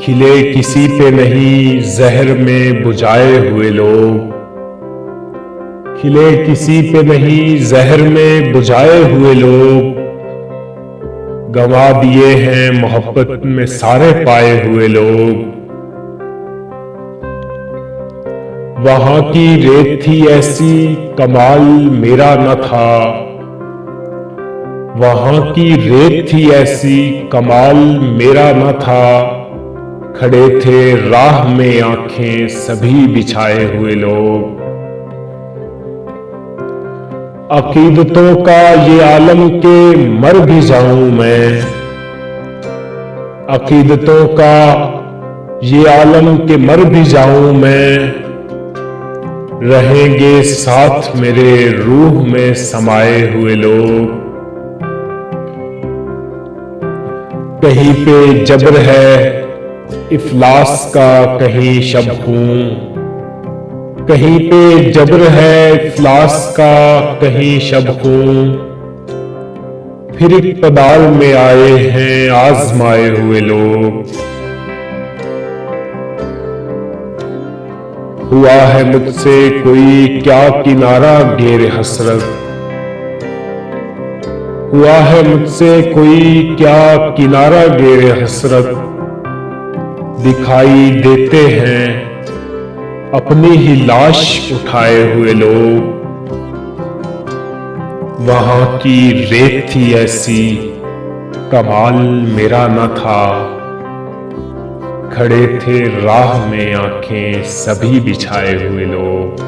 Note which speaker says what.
Speaker 1: खिले किसी पे नहीं जहर में बुझाए हुए लोग, खिले किसी पे नहीं जहर में बुझाए हुए लोग, गंवा दिए हैं मोहब्बत में सारे पाए हुए लोग। वहां की रेत थी ऐसी कमाल मेरा न था, वहां की रेत थी ऐसी कमाल मेरा न था, खड़े थे राह में आंखें सभी बिछाए हुए लोग। अकीदतों का ये आलम के मर भी जाऊं मैं, अकीदतों का ये आलम के मर भी जाऊं मैं, रहेंगे साथ मेरे रूह में समाये हुए लोग। कहीं पे जबर है इफलास का कहीं शब हूं, कहीं पे जबर है इफलास का कहीं शब हूं, फिर इक़्तिदार में आए हैं आजमाए हुए लोग। हुआ है मुझसे कोई क्या किनारा गेर हसरत, हुआ है मुझसे कोई क्या किनारा गेर हसरत, दिखाई देते हैं अपनी ही लाश उठाए हुए लोग। वहां की रेत थी ऐसी कमाल मेरा न था, खड़े थे राह में आंखें सभी बिछाए हुए लोग।